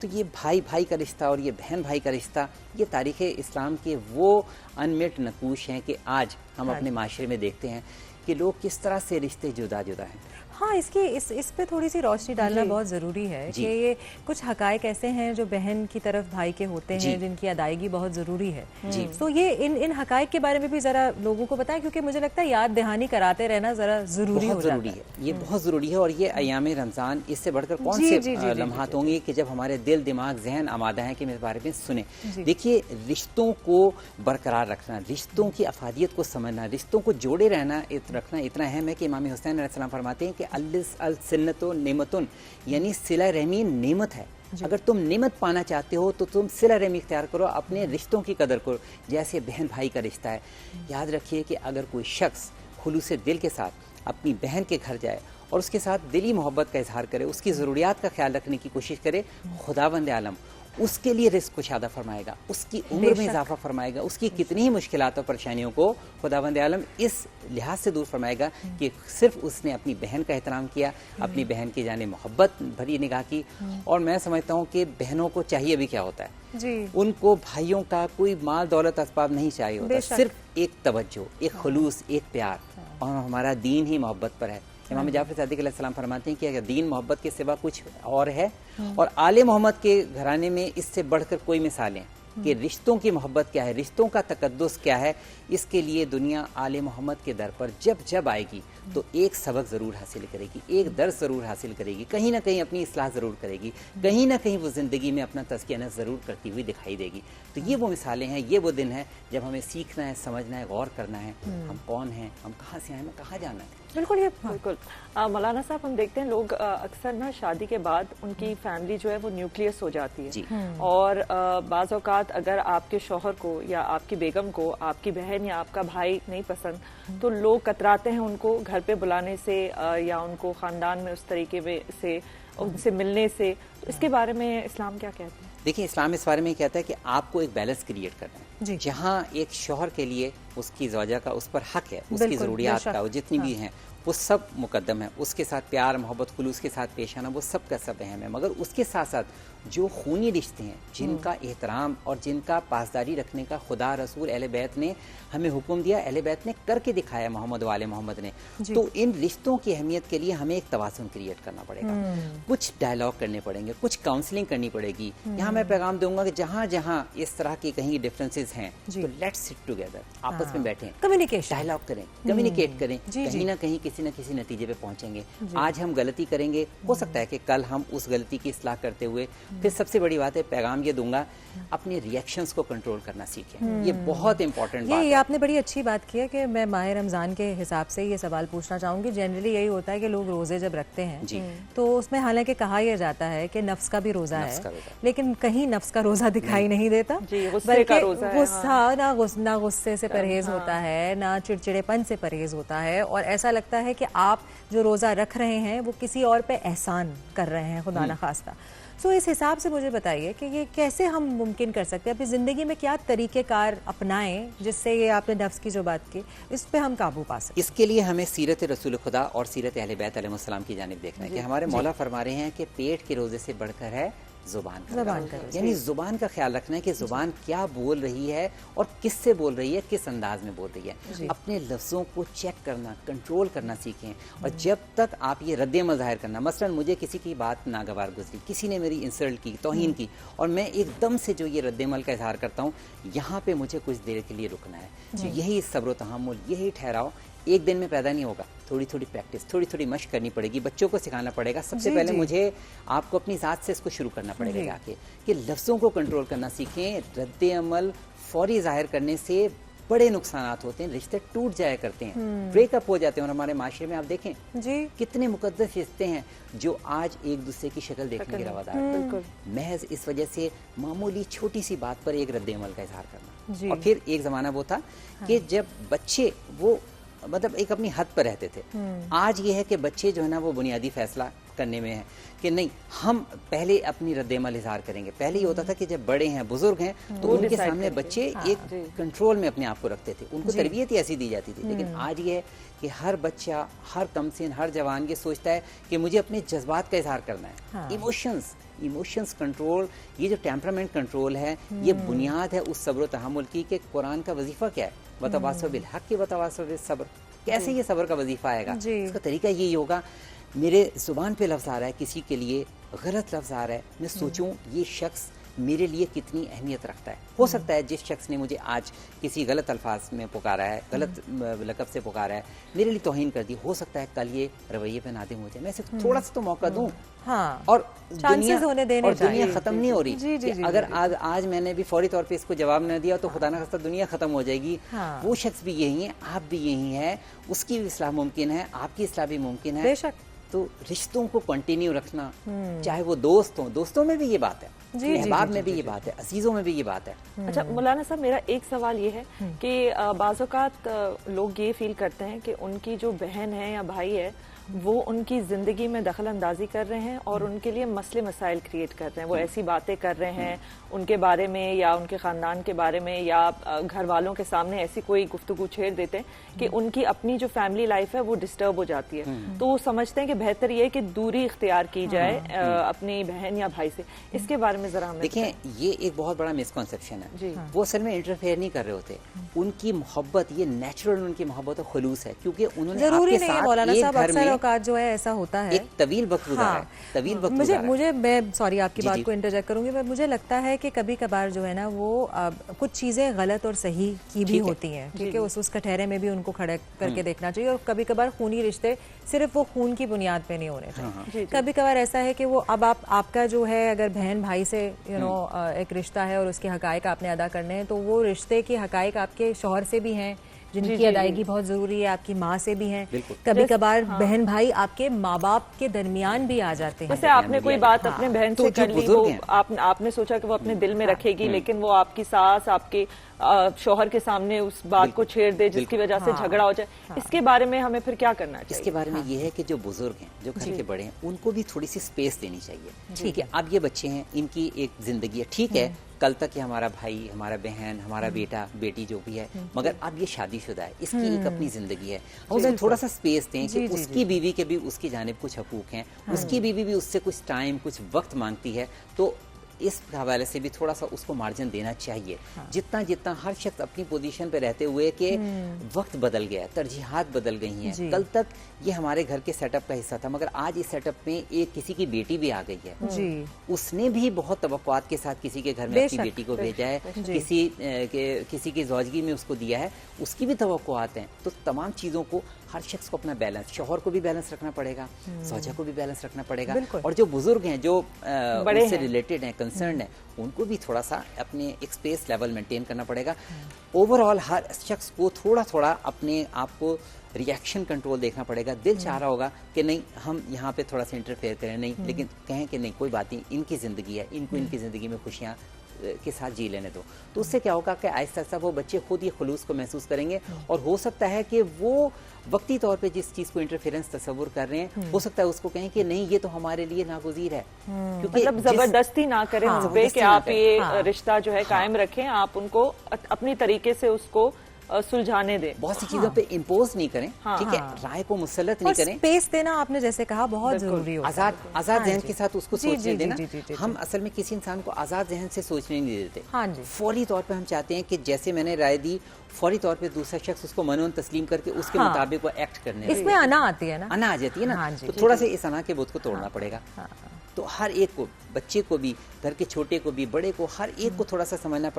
तो ये भाई भाई का रिश्ता और ये बहन भाई का रिश्ता, ये तारीख़ इस्लाम के वो अनमेट नकूश हैं कि आज हम अपने माशरे में देखते हैं कि लोग किस तरह से रिश्ते जुदा जुदा हैं। हाँ, इस पे थोड़ी सी रोशनी डालना बहुत ज़रूरी है कि ये कुछ हकायक ऐसे हैं जो बहन की तरफ भाई के होते हैं, जिनकी अदायगी बहुत ज़रूरी है। तो ये इन हकायक के बारे में भी ज़रा लोगों को बताएं, क्योंकि मुझे लगता है याद दहानी कराते रहना ज़रा ज़रूरी हो जाता है। ये बहुत ज़रूरी है। और ये अयाम रमज़ान, इससे बढ़कर कौन से लम्हात होंगे कि जब हमारे दिल दिमाग जहन आमादा है कि मेरे बारे में सुने। देखिए, रिश्तों को बरकरार रखना, रिश्तों की अफादियत को समझना, रिश्तों को जोड़े रहना रखना इतना अहम है कि इमाम हुसैन अलैहिस्सलाम फरमाते हैं कि अल-सिन्नतु नेमतुन, यानी सिला रहमी नेमत है। अगर तुम नेमत पाना चाहते हो तो तुम सिला रहमी इख्तियार करो, अपने रिश्तों की कदर करो। जैसे बहन भाई का रिश्ता है, याद रखिए कि अगर कोई शख्स खुलूस दिल के साथ अपनी बहन के घर जाए और उसके साथ दिली मोहब्बत का इजहार करे, उसकी ज़रूरियात का ख्याल रखने की कोशिश करे, खुदावंद आलम उसके लिए रिस्क को ज़्यादा फरमाएगा, उसकी उम्र में इजाफा फरमाएगा, उसकी कितनी ही मुश्किलात और परेशानियों को खुदावंद आलम इस लिहाज से दूर फरमाएगा कि सिर्फ उसने अपनी बहन का एहतराम किया, अपनी बहन की जाने मोहब्बत भरी निगाह की। और मैं समझता हूँ कि बहनों को चाहिए भी क्या होता है जी। उनको भाइयों का कोई माल दौलत असबाब नहीं चाहिए होता, सिर्फ एक तवज्जो, एक खुलूस, एक प्यार। और हमारा दीन ही मोहब्बत पर है। इमाम जाफर सादिक अलैहिस्सलाम फरमाते हैं कि अगर दीन मोहब्बत के सिवा कुछ और है, और आले मोहम्मद के घराने में इससे बढ़कर कोई मिसालें कि रिश्तों की मोहब्बत क्या है, रिश्तों का तकद्दुस क्या है, इसके लिए दुनिया आले मोहम्मद के दर पर जब जब आएगी तो एक सबक ज़रूर हासिल करेगी, एक दर्स ज़रूर हासिल करेगी, कहीं ना कहीं अपनी इस्लाह ज़रूर करेगी, कहीं ना कहीं वो ज़िंदगी में अपना तज़किया ज़रूर करती हुई दिखाई देगी। तो ये वो मिसालें हैं, ये वो दिन है जब हमें सीखना है, समझना है, गौर करना है, हम कौन हैं, हम कहाँ से आए, हमें कहाँ जाना है। बिल्कुल, ये बिल्कुल मौलाना साहब, हम देखते हैं लोग अक्सर ना शादी के बाद उनकी फैमिली जो है वो न्यूक्लियस हो जाती है। और बाज़ औक़ात अगर आपके शौहर को या आपकी बेगम को आपकी बहन या आपका भाई नहीं पसंद, तो लोग कतराते हैं उनको घर पे बुलाने से या उनको ख़ानदान में उस तरीके से उनसे मिलने से। तो इसके बारे में इस्लाम क्या कहते हैं? देखिए, इस्लाम इस बारे में कहता है कि आपको एक बैलेंस क्रिएट करना है, जहाँ एक शौहर के लिए उसकी ज़ौजा का उस पर हक है, उसकी ज़रूरियात का, वो जितनी भी हैं वो सब मुकद्दम है, उसके साथ प्यार मोहब्बत खुलूस के साथ पेश आना वो सब का सब अहम है। मगर उसके साथ साथ जो खूनी रिश्ते हैं, जिनका एहतराम और जिनका पासदारी रखने का खुदा रसूल अहले बैत ने हमें हुक्म दिया, अहले बैत ने करके दिखाया, मोहम्मद वाले मोहम्मद ने। तो इन रिश्तों की अहमियत के लिए हमें एक तवाज़ुन क्रिएट करना पड़ेगा, कुछ डायलॉग करने पड़ेंगे, कुछ काउंसलिंग करनी पड़ेगी। यहाँ मैं पैगाम दूंगा कि जहाँ जहाँ इस तरह की कहीं डिफरेंसेस हैं तो लेट्स सिट टुगेदर, आपस में बैठें, कम्युनिकेशन, डायलॉग करें, कम्युनिकेट करें, कहीं ना कहीं किसी न किसी नतीजे पे पहुंचेंगे। आज हम गलती करेंगे, हो सकता है कि कल हम उस गलती की इस्लाह करते हुए, फिर सबसे बड़ी बात है, पैगाम ये दूंगा, अपने रिएक्शंस को कंट्रोल करना सीखें। ये बहुत इंपॉर्टेंट बात है। ये आपने बड़ी अच्छी बात की है कि मैं माह रमज़ान के हिसाब से ये सवाल पूछना चाहूँगी। जनरली यही होता है कि लोग रोज़े जब रखते हैं तो उसमें हालांकि कहा यह जाता है कि नफ्स का भी रोज़ा है, लेकिन कहीं नफ्स का रोज़ा दिखाई नहीं देता, बल्कि गुस्सा, ना गुस्से से परहेज होता है, ना चिड़चिड़ेपन से परहेज होता है, और ऐसा लगता है कि आप जो रोज़ा रख रहे हैं वो किसी और पे एहसान कर रहे हैं, खुदा ना खास्ता। सो इस हिसाब से मुझे बताइए कि ये कैसे हम मुमकिन कर सकते हैं, अपनी ज़िंदगी में क्या तरीक़ेकार अपनाएं जिससे ये आपने नफ्स की जो बात की, इस पे हम काबू पा सकें। इसके लिए हमें सीरत रसूल खुदा और सीरत अहले बैत अलैहिस्सलाम की जानिब देखना है कि हमारे मौला फरमा रहे हैं कि पेट के रोज़े से बढ़कर है ज़ुबान का, यानी ज़ुबान का ख्याल रखना है कि ज़ुबान क्या बोल रही है और किससे बोल रही है, किस अंदाज में बोल रही है। अपने लफ्ज़ों को चेक करना, कंट्रोल करना सीखें। और जब तक आप ये रद्द-ए-अमल ज़ाहिर करना, मसलन मुझे किसी की बात नागवार गुजरी, किसी ने मेरी इंसल्ट की, तौहीन की, और मैं एकदम से जो ये रद्द-ए-अमल का इजहार करता हूँ, यहाँ पे मुझे कुछ देर के लिए रुकना है। तो यही सब्र तहम्मुल, यही ठहराव एक दिन में पैदा नहीं होगा, थोड़ी थोड़ी प्रैक्टिस, थोड़ी थोड़ी मशक करनी पड़ेगी, बच्चों को सिखाना पड़ेगा। सबसे पहले मुझे आपको अपनी ज़ात से इसको शुरू करना पड़ेगा जाके, कि लफ्ज़ों को कंट्रोल करना सीखें। रद्द अमल फौरी ज़ाहिर करने से बड़े नुकसानात होते हैं, रिश्ते टूट जाया करते हैं, ब्रेकअप हो जाते हैं। और हमारे माशरे में आप देखें कितने मुकद्दस रिश्ते हैं जो आज एक दूसरे की शक्ल देखने के रवादार हैं, महज इस वजह से मामूली छोटी सी बात पर एक रद्द अमल का इजहार करना। और फिर एक ज़माना वो था कि जब बच्चे वो मतलब एक अपनी हद पर रहते थे। आज ये है कि बच्चे जो है ना वो बुनियादी फैसला करने में है कि नहीं, हम पहले अपनी रद्द-ए-अमल इज़हार करेंगे। पहले ये होता था कि जब बड़े हैं, बुजुर्ग हैं, तो उनके सामने बच्चे एक कंट्रोल में अपने आप को रखते थे, उनको तरबियत ही ऐसी दी जाती थी। लेकिन आज ये है कि हर बच्चा, हर कमसिन, हर जवान ये सोचता है कि मुझे अपने जज्बात का इजहार करना है, इमोशंस इमोशंस कंट्रोल, ये जो टेम्परामेंट कंट्रोल है, ये बुनियाद है उस सब्र तहम्मुल की। कि कुरान का वजीफा क्या है, वतवासौ बिल हक, वतवासौ बिस सब्र। कैसे ये सब्र का वजीफा आएगा? इसका तरीका यही होगा, मेरे जुबान पे लफ्ज़ आ रहा है, किसी के लिए गलत लफ्ज़ आ रहा है, मैं सोचूं ये शख्स मेरे लिए कितनी अहमियत रखता है। हो सकता है जिस शख्स ने मुझे आज किसी गलत अल्फाज में पुकारा है, गलत लक़ब से पुकारा है, मेरे लिए तौहीन कर दी, हो सकता है कल ये रवैये पे नादिम हो जाए। मैं सिर्फ थोड़ा सा तो मौका दूं। हाँ, और दुनिया खत्म नहीं हो रही। अगर आज मैंने भी फौरी तौर पे इसको जवाब न दिया तो खुदा न खास्ता दुनिया खत्म हो जाएगी। वो शख्स भी यही है, आप भी यही है, उसकी भी इस्लाह मुमकिन है, आपकी इस्लाह भी मुमकिन है। बेशक। तो रिश्तों को कंटिन्यू रखना, चाहे वो दोस्त हों, दोस्तों में भी ये बात है, अहबाब में भी ये बात है, अजीजों में भी ये बात है। अच्छा मौलाना साहब, मेरा एक सवाल ये है कि बाज़ औक़ात लोग ये फील करते हैं कि उनकी जो बहन है या भाई है वो उनकी ज़िंदगी में दखल अंदाजी कर रहे हैं और उनके लिए मसले मसाइल क्रिएट कर रहे हैं। वो ऐसी बातें कर रहे हैं उनके बारे में या उनके ख़ानदान के बारे में या घर वालों के सामने ऐसी कोई गुफ्तगू छेड़ देते हैं कि उनकी अपनी जो फैमिली लाइफ है वो डिस्टर्ब हो जाती है। तो वो समझते हैं कि बेहतर ये है कि दूरी इख्तियार की जाए अपनी बहन या भाई से। इसके बारे में ज़रा हमें देखें, ये एक बहुत बड़ा मिसकॉन्सेप्शन है। वो असल में इंटरफेयर नहीं कर रहे होते। उनकी मोहब्बत, ये नेचुरल उनकी मोहब्बत और खुलूस है, क्योंकि उन्होंने आपके साथ एक घर में जो है ऐसा होता है, एक तवील वक्त गुजारा है, तवील वक्त गुजारा है। मुझे मैं सॉरी आपकी बात को इंटरजेक्ट करूंगी, पर मुझे लगता है कि कभी कभार जो है ना वो कुछ चीजें गलत और सही की भी होती हैं, ठीक है, उस कटहरे में भी उनको खड़े करके देखना चाहिए। और कभी कभार खूनी रिश्ते सिर्फ वो खून की बुनियाद पे नहीं होने चाहिए। कभी कभार ऐसा है कि वो अब आपका जो है अगर बहन भाई से एक रिश्ता है और उसके हकायक आपने अदा करने हैं, तो वो रिश्ते के हकायक आपके शौहर से भी हैं जिनकी अदायगी बहुत जरूरी है, आपकी माँ से भी है, कभी कभार बहन भाई आपके माँ बाप के दरमियान भी आ जाते हैं। जैसे आपने कोई बात अपने बहन से कर ली, वो आपने सोचा कि वो अपने दिल में रखेगी, लेकिन वो आपकी सास आपके शौहर के सामने उस बात को छेड़ दे जिसकी वजह से झगड़ा हो जाए। इसके बारे में हमें फिर क्या करना चाहिए? इसके बारे में ये है कि जो बुजुर्ग हैं, जो घर के बड़े हैं, उनको भी थोड़ी सी स्पेस देनी चाहिए। ठीक है, अब ये बच्चे हैं, इनकी एक जिंदगी है, ठीक है, कल तक ये हमारा भाई, हमारा बहन, हमारा बेटा बेटी जो भी है, मगर अब ये शादीशुदा है, इसकी एक अपनी जिंदगी है। उसे थोड़ा सा स्पेस दें कि उसकी बीवी के भी उसकी जानिब कुछ हकूक हैं, उसकी बीवी भी उससे कुछ टाइम, कुछ वक्त मांगती है, तो इस हवाले से भी थोड़ा सा उसको मार्जिन देना चाहिए। जितना जितना हर शख्स अपनी पोजीशन पे रहते हुए कि वक्त बदल गया है, तरजीहात बदल गई हैं। कल तक ये हमारे घर के सेटअप का हिस्सा था, मगर आज इस सेटअप में एक किसी की बेटी भी आ गई है। उसने भी बहुत तवक्कुआत के साथ किसी के घर में अपनी बेटी को भेजा है, किसी की ज़ौजगी में उसको दिया है, उसकी भी तवक्कुआत हैं। तो तमाम चीज़ों को हर शख्स को अपना बैलेंस, शौहर को भी बैलेंस रखना पड़ेगा, ज़ौजा को भी बैलेंस रखना पड़ेगा, और जो बुजुर्ग हैं, जो उससे रिलेटेड हैं, कंसर्न है, उनको भी थोड़ा सा अपने एक स्पेस लेवल मेंटेन करना पड़ेगा। ओवरऑल हर शख्स को थोड़ा थोड़ा अपने आप को रिएक्शन कंट्रोल देखना पड़ेगा। दिल चाह रहा होगा कि नहीं हम यहाँ पे थोड़ा सा इंटरफेयर करें, नहीं, लेकिन कहें कि नहीं कोई बात नहीं, इनकी ज़िंदगी है, इनको इनकी ज़िंदगी में खुशियाँ के साथ जी लेने दो। तो उससे क्या होगा कि आहिस्ता आहिस्ता वो बच्चे खुद ये खुलूस को महसूस करेंगे, और हो सकता है कि वो वक्ती तौर पे जिस चीज़ को इंटरफेरेंस तस्वुर कर रहे हैं, हो सकता है उसको कहें कि नहीं ये तो हमारे लिए नागुज़ीर है। क्योंकि मतलब जबरदस्ती ना करें उन पे कि आप ये रिश्ता जो है कायम रखें, आप उनको अपनी तरीके से उसको सुलझाने दें, बहुत सी चीजों पे इम्पोज नहीं करें, ठीक है, राय को मुसल्लत नहीं करें। स्पेस देना आपने जैसे कहा बहुत जरूरी है, आजाद जहन के साथ उसको सोचने देना। हम असल में किसी इंसान को आजाद जहन से सोचने नहीं देते। फौरी तौर पे हम चाहते हैं कि जैसे मैंने राय दी, फौरी तौर पे दूसरा शख्स उसको मनोन तस्लीम करके उसके मुताबिक वो एक्ट करने, इसमें अना आती है ना, अना आ जाती है ना, तो थोड़ा सा इस अना के बोझ को तोड़ना पड़ेगा। तो हर एक को, बच्चे को भी, घर के छोटे को भी, बड़े को, हर एक को थोड़ा सा समझना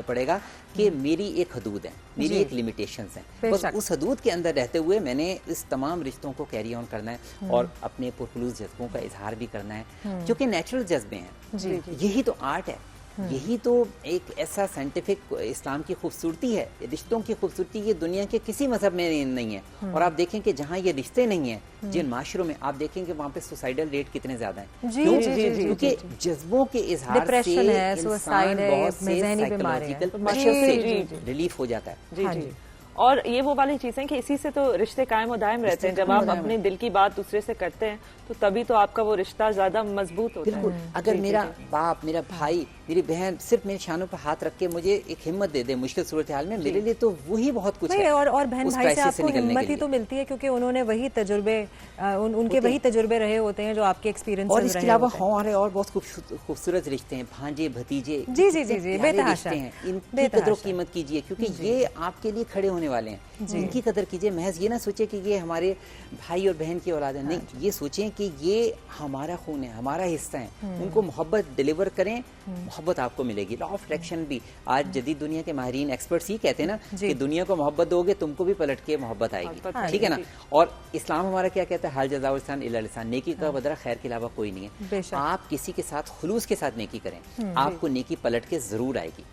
पड़ेगा कि मेरी एक हदूद है, मेरी एक लिमिटेशंस हैं, बस उस हदूद के अंदर रहते हुए मैंने इस तमाम रिश्तों को कैरी ऑन करना है और अपने पुरखुलूस जज्बों का इजहार भी करना है, जो कि नेचुरल जज्बे हैं। यही तो आर्ट है, यही तो एक ऐसा साइंटिफिक इस्लाम की खूबसूरती है। रिश्तों की खूबसूरती ये दुनिया के किसी मजहब में नहीं है। और आप देखें कि जहाँ ये रिश्ते नहीं हैं, जिन माशरों में आप देखेंगे वहाँ पे सुसाइडल रेट कितने ज्यादा हैं, क्योंकि जज्बों के इजहार से इंसान बहुत से साइकोलॉजिकल प्रेशर से रिलीफ हो जाता है। और ये वो वाली चीजें कि इसी से तो रिश्ते कायम और दायम रहते हैं। जब आप अपने दिल की बात दूसरे से करते हैं तो तभी तो आपका वो रिश्ता ज्यादा मजबूत होता है। अगर मेरा बाप, मेरा भाई, मेरी बहन सिर्फ मेरे शानों पर हाथ रख के मुझे एक हिम्मत दे दे मुश्किल सूरत हाल में, मेरे लिए तो वही बहुत कुछ है। और बहन भाई से आपको हिम्मत ही तो मिलती है क्योंकि उन्होंने वही तजुर्बे, उनके वही तजुर्बे रहे होते हैं जो आपके एक्सपीरियंस। और इसके अलावा हमारे और बहुत खूबसूरत रिश्ते हैं, भांजे भतीजे, जी जी जी जी, बेतहाशा हैं। इनकी कदर कीमत कीजिए क्योंकि ये आपके लिए खड़े होने वाले हैं। इनकी कदर कीजिए। महज ये ना सोचे कि ये हमारे भाई और बहन की औलाद है, नहीं, ये सोचें कि ये हमारा खून है, हमारा हिस्सा है। उनको मोहब्बत डिलीवर करें, मोहब्बत आपको मिलेगी। लॉ ऑफ अट्रैक्शन भी आज जदीद दुनिया के माहिरीन एक्सपर्ट्स ही कहते हैं ना कि दुनिया को मोहब्बत दोगे तुमको भी पलट के मोहब्बत आएगी, ठीक है ना। और इस्लाम हमारा क्या कहता है, हल जज़ाउल इहसान इल्ला लिसान, नेकी का बदला खैर के अलावा कोई नहीं है। आप किसी के साथ खुलूस के साथ नेकी करें, आपको नेकी पलट के जरूर आएगी।